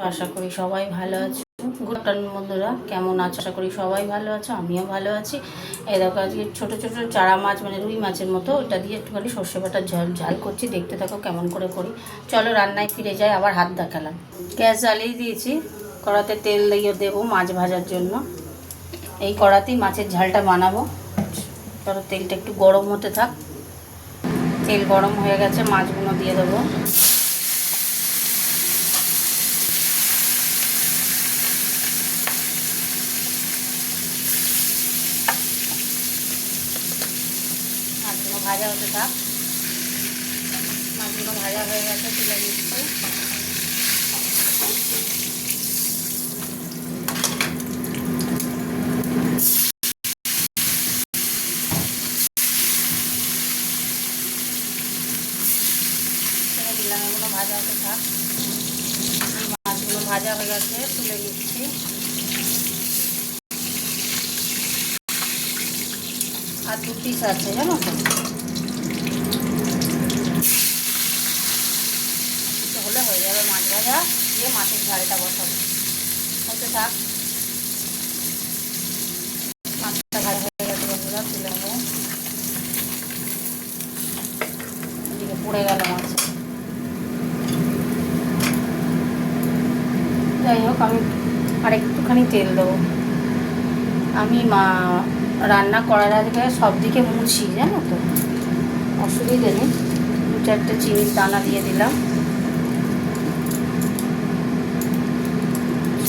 আশা করি সবাই ভালো আছো। গুড আফটারনুন বন্ধুরা, কেমন আছো? আশা করি সবাই ভালো আছো, আমিও ভালো আছি। এই দেখো আজকে ছোটো ছোটো চারা মাছ, মানে রুই মাছের মতো, ওটা দিয়ে একটুখানি সর্ষে বাটার ঝাল করছি। দেখতে থাকো কেমন করে করি। চলো রান্নায় ফিরে যাই, আবার হাত দেখালাম। গ্যাস জ্বালিয়ে দিয়েছি, কড়াতে তেল দিয়ে দেবো মাছ ভাজার জন্য। এই কড়াতেই মাছের ঝালটা বানাবো। চলো তেলটা একটু গরম হতে থাক। তেল গরম হয়ে গেছে, মাছগুলো দিয়ে দেবো। মাছগুলো ভাজা হতে থাক। মাছগুলো ভাজা হয়ে গেছে, তুলে দিচ্ছি। দিলাম, এগুলো ভাজা হতে থাক। মাছগুলো ভাজা হয়ে গেছে, তুলে দিচ্ছি। আর 2 পিস আছে, জানো তো। হলে হয়ে যাবে মাছ ভাজা, দিয়ে মাছের ঝালটা বসাবো। হতে থাক। মাছটা ভাজা হয়ে গেছে বন্ধুরা, তুলে নেবো। এদিকে পড়ে গেল মাছ। যাই হোক, আমি আর একটুখানি তেল দেবো। আমি রান্না করার আগে সব দিকে মুছি, জানো তো, অসুবিধে নেই। 2-4টে চিনির দানা দিয়ে দিলাম।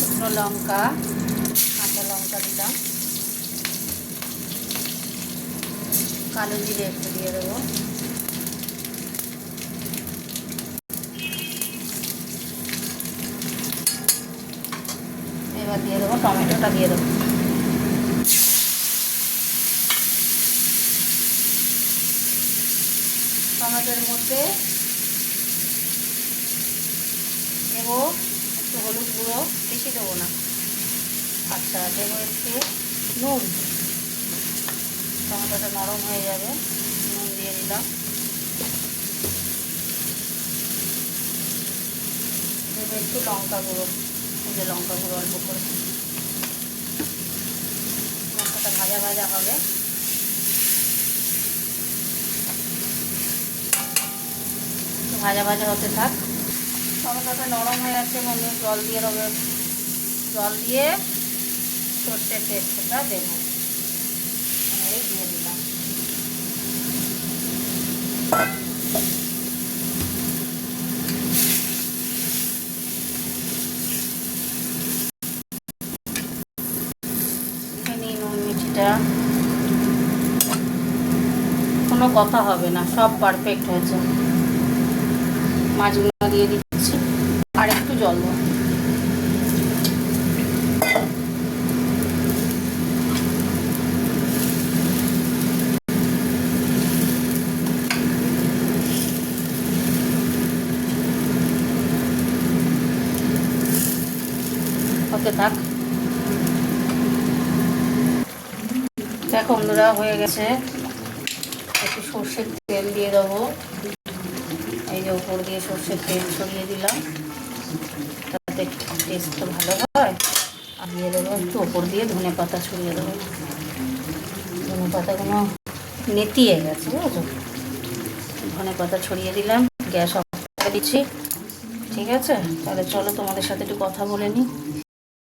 শুকনো লঙ্কা, কাঁচা লঙ্কা দিলাম। কালো জিরে একটু দিয়ে দেবো। এবার দিয়ে দেবো টমেটোটা, দিয়ে দেবো। টমেটোর মধ্যে দেবো একটু হলুদ গুঁড়ো, বেশি দেবো না। আচ্ছা, দেবো একটু নুন। টমেটোটা নরম হয়ে যাবে, নুন দিয়ে দিলাম। দেবো একটু লঙ্কা গুঁড়ো, এই যে লঙ্কা গুঁড়ো অল্প করে। লঙ্কাটা ভাজা ভাজা হবে। ভাজা ভাজা হতে থাক। টমেটোটা নরম হয়ে যাচ্ছে বন্ধু, জল দিয়ে দেবো। জল দিয়ে সর্ষের পেস্টটা দেবো, এই দিয়ে দিলাম। এখানে নুন মিষ্টিটা কোনো কথা হবে না, সব পারফেক্ট হয়েছে। মাছগুলো দিয়ে দিচ্ছি, আর একটু জল দেবো। ওকে থাক। দেখো বন্ধুরা, হয়ে গেছে। একটু সর্ষের তেল দিয়ে দেবো। এই যে উপর দিয়ে সর্ষের তেল ছড়িয়ে দিলাম, তাতে টেস্টটা ভালো হয়। আর দিয়ে দেবো একটু ওপর দিয়ে ধনে পাতা ছড়িয়ে দেবো। ধনে পাতাগুলো নেতিয়ে গেছে, বুঝেছো। ধনে পাতা ছড়িয়ে দিলাম, গ্যাস অফ করে দিচ্ছি। ঠিক আছে, তাহলে চলো তোমাদের সাথে একটু কথা বলে নিই।